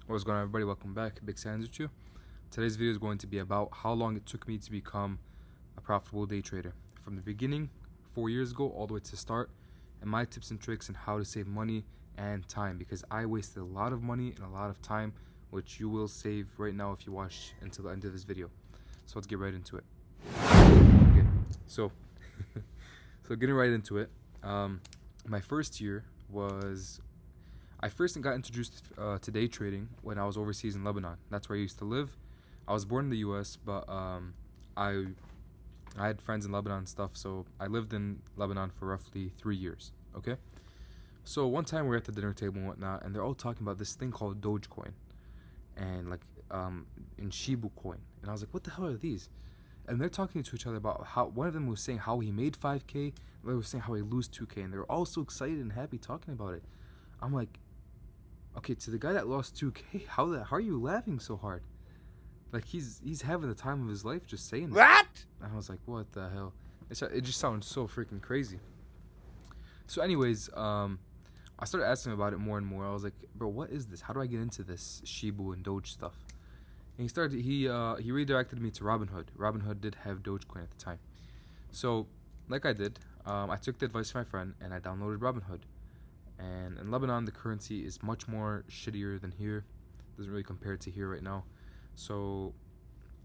What's going on, everybody? Welcome back. Big Sands with you. Today's video is going to be about how long it took me to become a profitable day trader. From the beginning, 4 years ago, all the way to the start, and my tips and tricks on how to save money and time, because I wasted a lot of money and a lot of time, which you will save right now if you watch until the end of this video. So let's get right into it. Okay, so getting right into it, my first year was I first got introduced to day trading when I was overseas in Lebanon. That's where I used to live. I was born in the U.S., but I had friends in Lebanon and stuff, so I lived in Lebanon for roughly 3 years. Okay, so one time we're at the dinner table and whatnot, and they're all talking about this thing called Dogecoin and in Shibu coin, and I was like, what the hell are these? And they're talking to each other about how one of them was saying how he made 5K, the other was saying how he lose 2K, and they were all so excited and happy talking about it. I'm like, okay, to the guy that lost 2K, how are you laughing so hard? Like he's having the time of his life just saying that. What? And I was like, what the hell? It just sounds so freaking crazy. So anyways, I started asking him about it more and more. I was like, bro, what is this? How do I get into this Shibu and Doge stuff? And he redirected me to Robinhood. Robinhood did have Dogecoin at the time. So like I did, I took the advice from my friend and I downloaded Robinhood. And in Lebanon, the currency is much more shittier than here. Doesn't really compare to here right now. So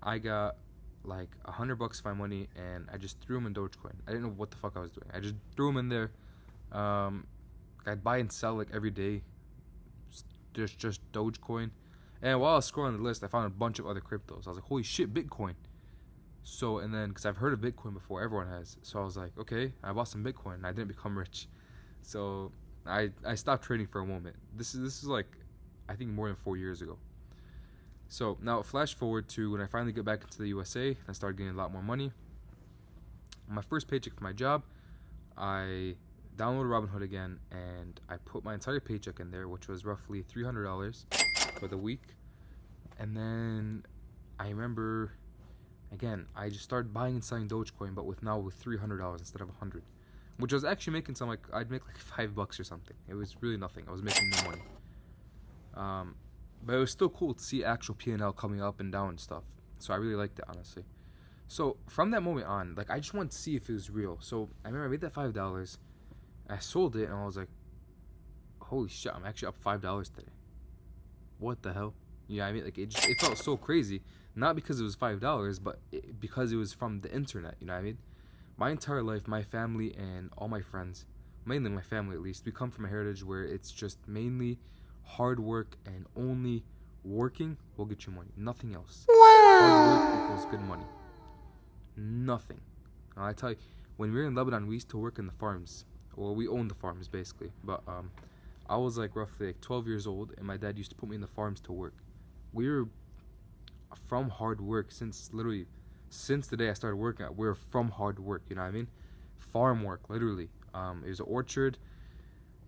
I got like $100 of my money, and I just threw them in Dogecoin. I didn't know what the fuck I was doing. I just threw them in there. I'd buy and sell like every day, just Dogecoin. And while I was scrolling the list, I found a bunch of other cryptos. I was like, holy shit, Bitcoin. So, and then, because I've heard of Bitcoin before, everyone has. So I was like, okay, I bought some Bitcoin, and I didn't become rich. So I stopped trading for a moment. This is like, I think more than 4 years ago. So now flash forward to when I finally get back into the USA and I started getting a lot more money. My first paycheck for my job, I downloaded Robinhood again and I put my entire paycheck in there, which was roughly $300 for the week. And then I remember, again, I just started buying and selling Dogecoin, but with $300 instead of $100. Which I was actually making I'd make like $5 or something. It was really nothing. I was making no money. But it was still cool to see actual P&L coming up and down and stuff. So I really liked it, honestly. So from that moment on, like I just wanted to see if it was real. So I remember I made that $5. I sold it and I was like, holy shit, I'm actually up $5 today. What the hell? Yeah, I mean, like it felt so crazy. Not because it was $5, but because it was from the internet. You know what I mean? My entire life, my family and all my friends, mainly my family at least, we come from a heritage where it's just mainly hard work, and only working will get you money. Nothing else. Hard work equals good money. Nothing. And I tell you, when we were in Lebanon, we used to work in the farms. Well, we owned the farms basically. But I was like roughly like 12 years old, and my dad used to put me in the farms to work. We were from hard work since the day I started working. We were from hard work. You know what I mean? Farm work, literally. It was an orchard.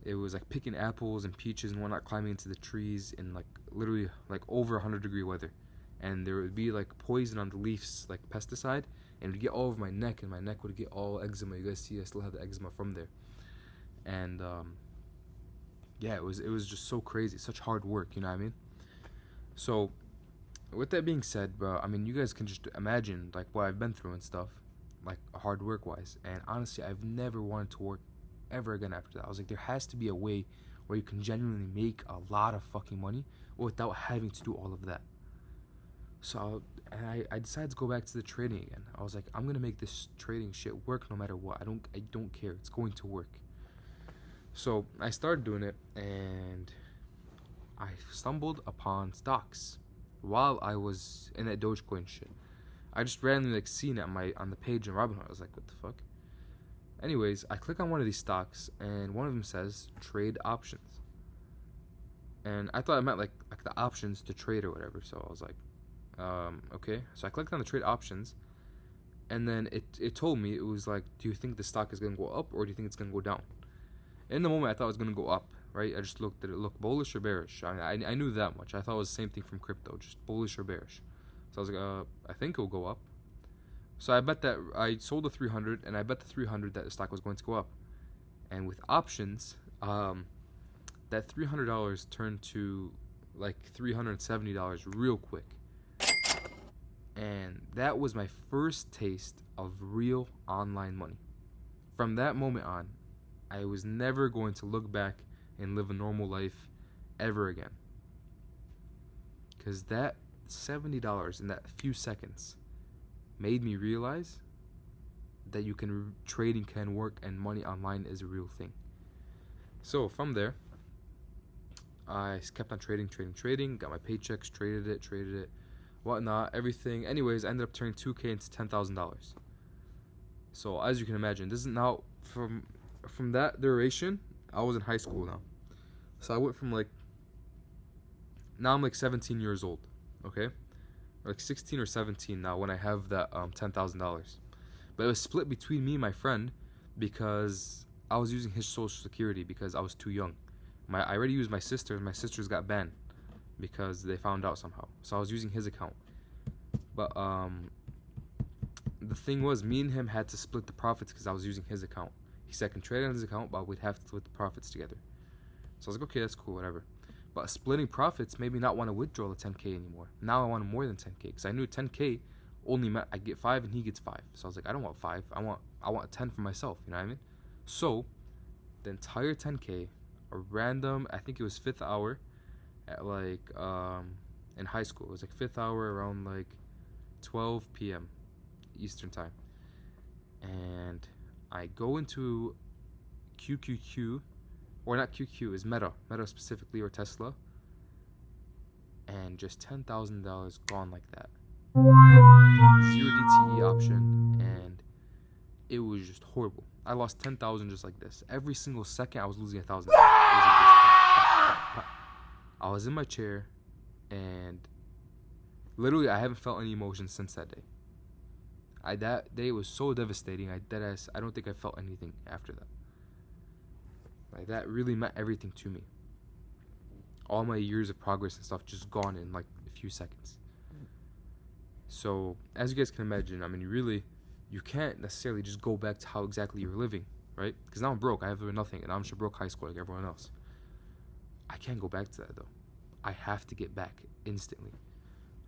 It was like picking apples and peaches and whatnot, climbing into the trees in like literally like over 100-degree weather. And there would be like poison on the leaves, like pesticide, and it would get all over my neck, and my neck would get all eczema. You guys see, I still have the eczema from there. And yeah, it was just so crazy, such hard work, you know what I mean? So with that being said, bro, I mean, you guys can just imagine like what I've been through and stuff, like hard work wise. And honestly, I've never wanted to work ever again after that. I was like, there has to be a way where you can genuinely make a lot of fucking money without having to do all of that. So I decided to go back to the trading again. I was like, I'm gonna make this trading shit work no matter what. I don't care. It's going to work. So I started doing it, and I stumbled upon stocks while I was in that Dogecoin shit. I just randomly like seen it on the page in Robinhood. I was like, what the fuck? Anyways, I click on one of these stocks, and one of them says trade options. And I thought it meant like the options to trade or whatever. So I was like, okay. So I clicked on the trade options, and then it told me, it was like, do you think the stock is going to go up, or do you think it's going to go down? In the moment, I thought it was going to go up, right? I just looked, did it look bullish or bearish? I knew that much. I thought it was the same thing from crypto, just bullish or bearish. So I was like, I think it will go up. So I bet that I sold the 300, and I bet the 300 that the stock was going to go up. And with options, that $300 turned to like $370 real quick. And that was my first taste of real online money. From that moment on, I was never going to look back and live a normal life ever again. Because that $70 in that few seconds made me realize that trading can work and money online is a real thing. So from there, I kept on trading, got my paychecks, traded it, whatnot, everything. Anyways, I ended up turning 2K into $10,000. So as you can imagine, this is now from that duration, I was in high school now. So I went from now I'm like 17 years old, okay? Or like 16 or 17 now when I have that $10,000. But it was split between me and my friend because I was using his social security because I was too young. I already used my sister's. My sister's got banned because they found out somehow. So I was using his account. But the thing was, me and him had to split the profits because I was using his account. He said I can trade on his account, but we'd have to split the profits together. So I was like, okay, that's cool, whatever. But splitting profits made me not want to withdraw the 10K anymore. Now I want more than 10K because I knew 10K only meant I get 5 and he gets 5. So I was like, I don't want 5. I want 10 for myself. You know what I mean? So the entire 10K, a random, I think it was 5th hour at in high school. It was like 5th hour around 12 p.m. Eastern time. And I go into QQQ, or not QQ, is Meta specifically, or Tesla, and just $10,000 gone like that. 0 DTE option, and it was just horrible. I lost 10,000 just like this. Every single second, I was losing 1,000. I was in my chair, and literally, I haven't felt any emotion since that day. That day was so devastating. I don't think I felt anything after that. That really meant everything to me. All my years of progress and stuff just gone in a few seconds. So, as you guys can imagine, I mean, you can't necessarily just go back to how exactly you were living, right? Because now I'm broke. I have nothing, and I'm just broke high school like everyone else. I can't go back to that, though. I have to get back instantly.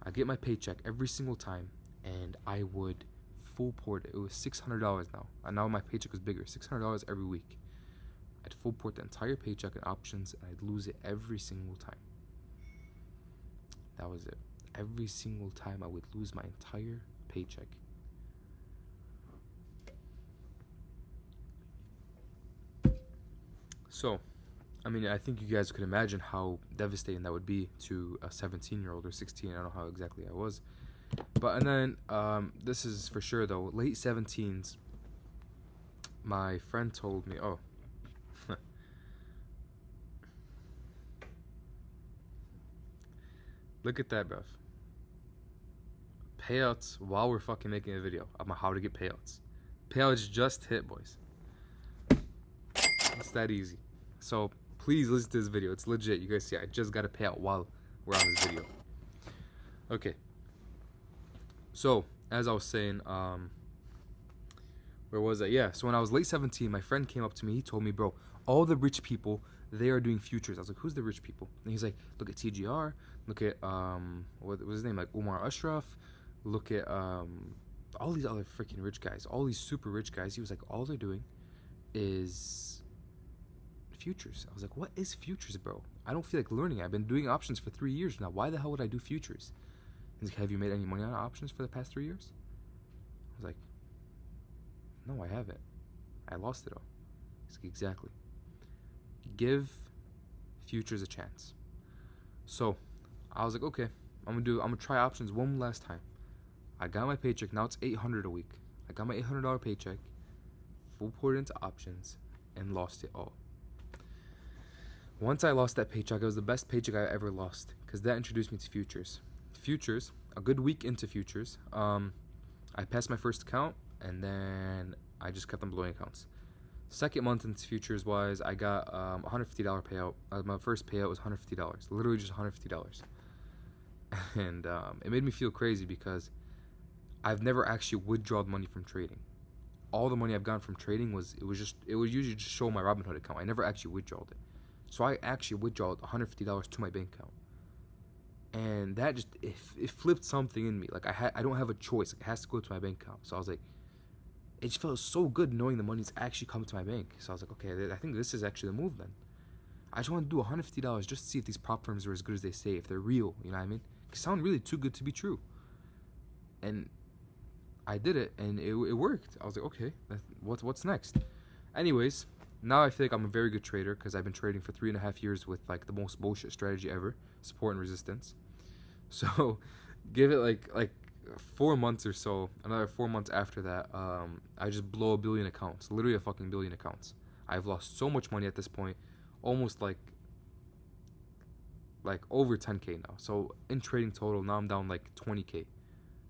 I get my paycheck every single time, and I would full port it. It was $600 now. And now my paycheck was bigger. $600 every week. I'd full port the entire paycheck and options, and I'd lose it every single time. That was it. Every single time I would lose my entire paycheck. So, I mean, I think you guys could imagine how devastating that would be to a 17-year-old or 16. I don't know how exactly I was. But, and then, this is for sure, though, late 17s, my friend told me, oh, look at that, bruv. Payouts while we're fucking making a video about how to get payouts. Payouts just hit, boys. It's that easy. So, please listen to this video. It's legit. You guys see, I just got a payout while we're on this video. Okay. So, as I was saying, where was I? Yeah, so when I was late 17, my friend came up to me. He told me, bro, all the rich people, they are doing futures. I was like, who's the rich people? And he's like, look at TGR. Look at, what was his name? Umar Ashraf. Look at, all these other freaking rich guys. All these super rich guys. He was like, all they're doing is futures. I was like, what is futures, bro? I don't feel like learning. I've been doing options for 3 years now. Why the hell would I do futures? He's like, have you made any money on options for the past 3 years? I was like, no, I haven't. I lost it all. He's like, exactly. Give futures a chance. So I was like, okay, I'm gonna try options one last time. I got my paycheck. Now it's $800 a week. I got my $800 paycheck, full poured into options, and lost it all. Once I lost that paycheck, it was the best paycheck I ever lost because that introduced me to futures. Futures, a good week into futures, I passed my first account, and then I just kept on blowing accounts. Second month into futures wise, I got $150 payout. My first payout was $150, literally just $150. And it made me feel crazy because I've never actually withdrawn money from trading. All the money I've gotten from trading it would usually just show my Robinhood account. I never actually withdrawed it. So I actually withdrawed $150 to my bank account. and that just it flipped something in me. Like I don't have a choice. Like, it has to go to my bank account. So I was like, it just felt so good knowing the money's actually coming to my bank. So I was like, okay, I think this is actually the move then. I just want to do $150 just to see if these prop firms are as good as they say, if they're real. You know what I mean? They sound really too good to be true. And I did it, and it worked. I was like, okay, what's next? Anyways, now I feel like I'm a very good trader because I've been trading for 3.5 years with like the most bullshit strategy ever, support and resistance. So give it like 4 months or so, another 4 months after that, I just blow a billion accounts, literally a fucking billion accounts. I've lost so much money at this point, almost like over 10k now. So in trading total, now I'm down like 20k,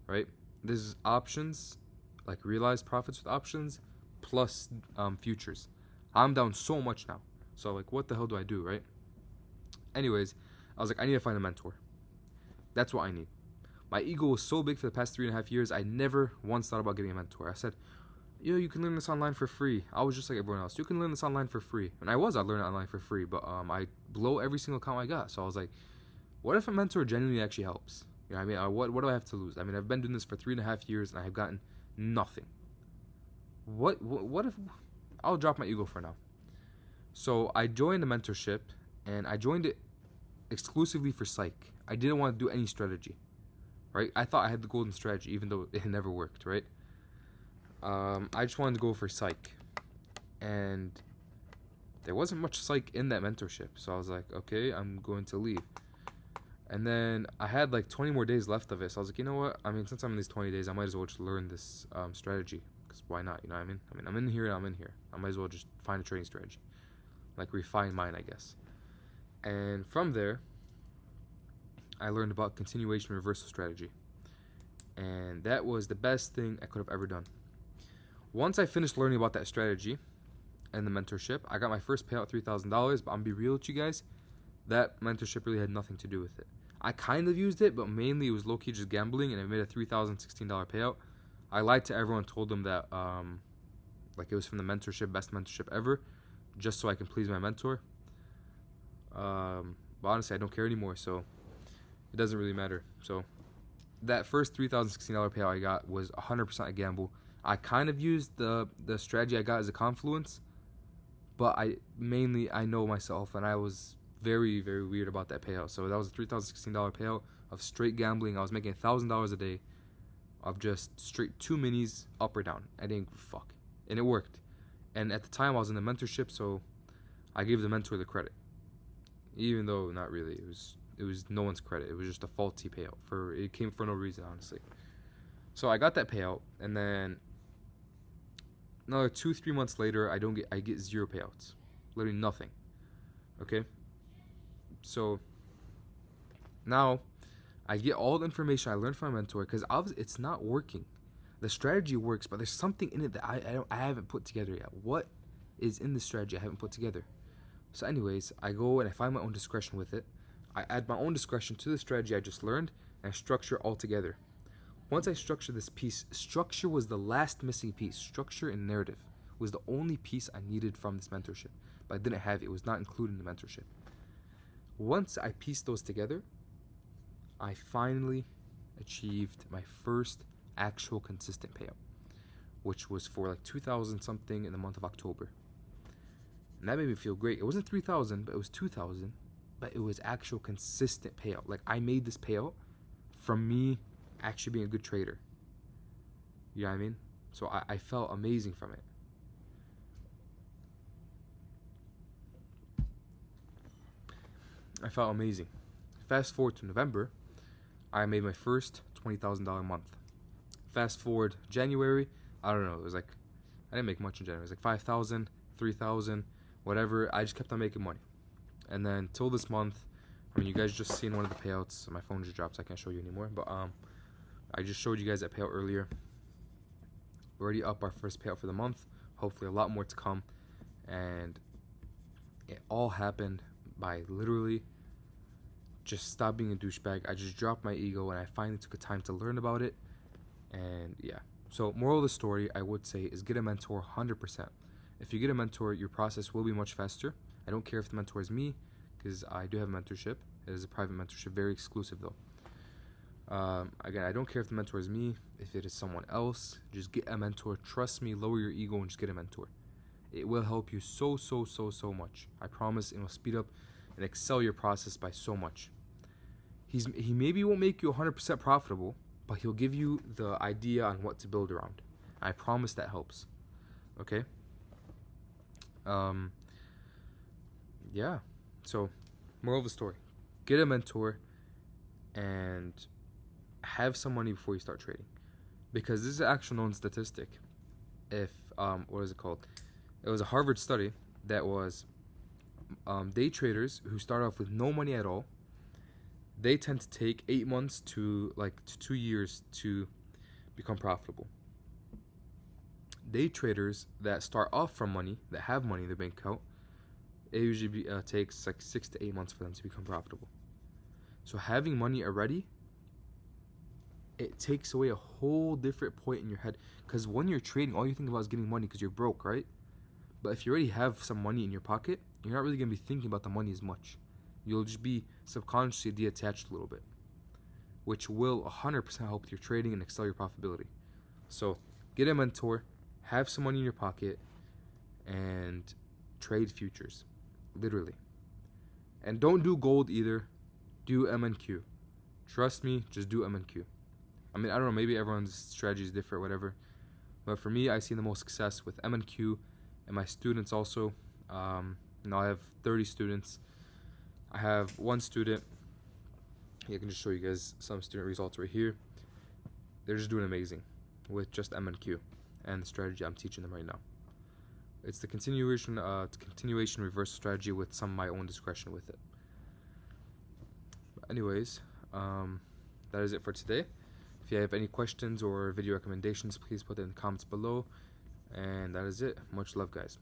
right? This is options, like realized profits with options, plus futures. I'm down so much now. So like, what the hell do I do, right? Anyways, I was like, I need to find a mentor. That's what I need. My ego was so big for the past 3.5 years, I never once thought about getting a mentor. I said, yo, you can learn this online for free. I was just like everyone else. You can learn this online for free. And I learned it online for free, but I blow every single account I got. So I was like, what if a mentor genuinely actually helps? You know what I mean? What do I have to lose? I mean, I've been doing this for 3.5 years and I have gotten nothing. What if... I'll drop my ego for now. So I joined a mentorship, and I joined it exclusively for psych. I didn't want to do any strategy, right? I thought I had the golden strategy, even though it never worked, right? I just wanted to go for psych, and there wasn't much psych in that mentorship. So I was like, okay, I'm going to leave. And then I had like 20 more days left of it. So I was like, you know what? I mean, since I'm in these 20 days, I might as well just learn this strategy. Because why not? You know what I mean? I'm in here and I'm in here. I might as well just find a trading strategy. Like refine mine, I guess. And from there, I learned about continuation reversal strategy. And that was the best thing I could have ever done. Once I finished learning about that strategy and the mentorship, I got my first payout, $3,000. But I'm gonna be real with you guys, that mentorship really had nothing to do with it. I kind of used it, but mainly it was low-key just gambling, and I made a $3,016 payout. I lied to everyone, told them that like it was from the mentorship, best mentorship ever, just so I can please my mentor. But honestly, I don't care anymore, so it doesn't really matter. So that first $3,016 payout I got was 100% a gamble. I kind of used the strategy I got as a confluence, but I know myself, and I was very, very weird about that payout. So that was a $3,016 payout of straight gambling. I was making $1,000 a day of just straight 2 minis up or down. I didn't give a fuck, and it worked. And at the time, I was in the mentorship, so I gave the mentor the credit, even though not really. It was no one's credit. It was just a faulty payout. It came for no reason, honestly. So I got that payout, and then another 2-3 months later, I get 0 payouts, literally nothing. Okay. So now I get all the information I learned from my mentor, because obviously it's not working. The strategy works, but there's something in it that I haven't put together yet. What is in the strategy I haven't put together? So anyways, I go and I find my own discretion with it. I add my own discretion to the strategy I just learned, and I structure all together. Once I structure this piece, structure was the last missing piece. Structure and narrative was the only piece I needed from this mentorship, but I didn't have it. It was not included in the mentorship. Once I pieced those together, I finally achieved my first actual consistent payout, which was for like 2,000 something in the month of October. And that made me feel great. It wasn't 3,000, but it was 2,000, but it was actual consistent payout. Like, I made this payout from me actually being a good trader. You know what I mean? So I felt amazing from it. I felt amazing. Fast forward to November, I made my first $20,000 month. Fast forward January, I don't know, it was like, I didn't make much in January. It was like 5,000, 3,000, whatever. I just kept on making money. And then till this month, I mean, you guys just seen one of the payouts. My phone just dropped, so I can't show you anymore. But I just showed you guys that payout earlier. We're already up our first payout for the month. Hopefully a lot more to come. And it all happened by literally just stop being a douchebag. I just dropped my ego, and I finally took the time to learn about it. And yeah. So moral of the story, I would say, is get a mentor 100%. If you get a mentor, your process will be much faster. I don't care if the mentor is me, because I do have a mentorship. It is a private mentorship, very exclusive though. Again, I don't care if the mentor is me, if it is someone else. Just get a mentor. Trust me, lower your ego and just get a mentor. It will help you so much. I promise it will speed up and excel your process by so much. He maybe won't make you 100% profitable, but he'll give you the idea on what to build around. I promise that helps. Okay? Yeah. So, moral of the story. Get a mentor and have some money before you start trading. Because this is an actual known statistic. If, what is it called? It was a Harvard study that was day traders who start off with no money at all. They tend to take 8 months to 2 years to become profitable. Day traders that start off from money, that have money in their bank account, it usually takes like 6 to 8 months for them to become profitable. So having money already, it takes away a whole different point in your head. Because when you're trading, all you think about is getting money because you're broke, right? But if you already have some money in your pocket, you're not really going to be thinking about the money as much. You'll just be subconsciously detached a little bit, which will 100% help with your trading and excel your profitability. So get a mentor, have some money in your pocket, and trade futures, literally. And don't do gold either. Do MNQ. Trust me, just do MNQ. I mean, I don't know, maybe everyone's strategy is different, whatever. But for me, I see the most success with MNQ, and my students also. I have 30 students. I have one student. I can just show you guys some student results right here. They're just doing amazing with just MNQ and the strategy I'm teaching them right now. It's the continuation reversal strategy with some of my own discretion with it. But anyways, that is it for today. If you have any questions or video recommendations, please put it in the comments below. And that is it. Much love, guys.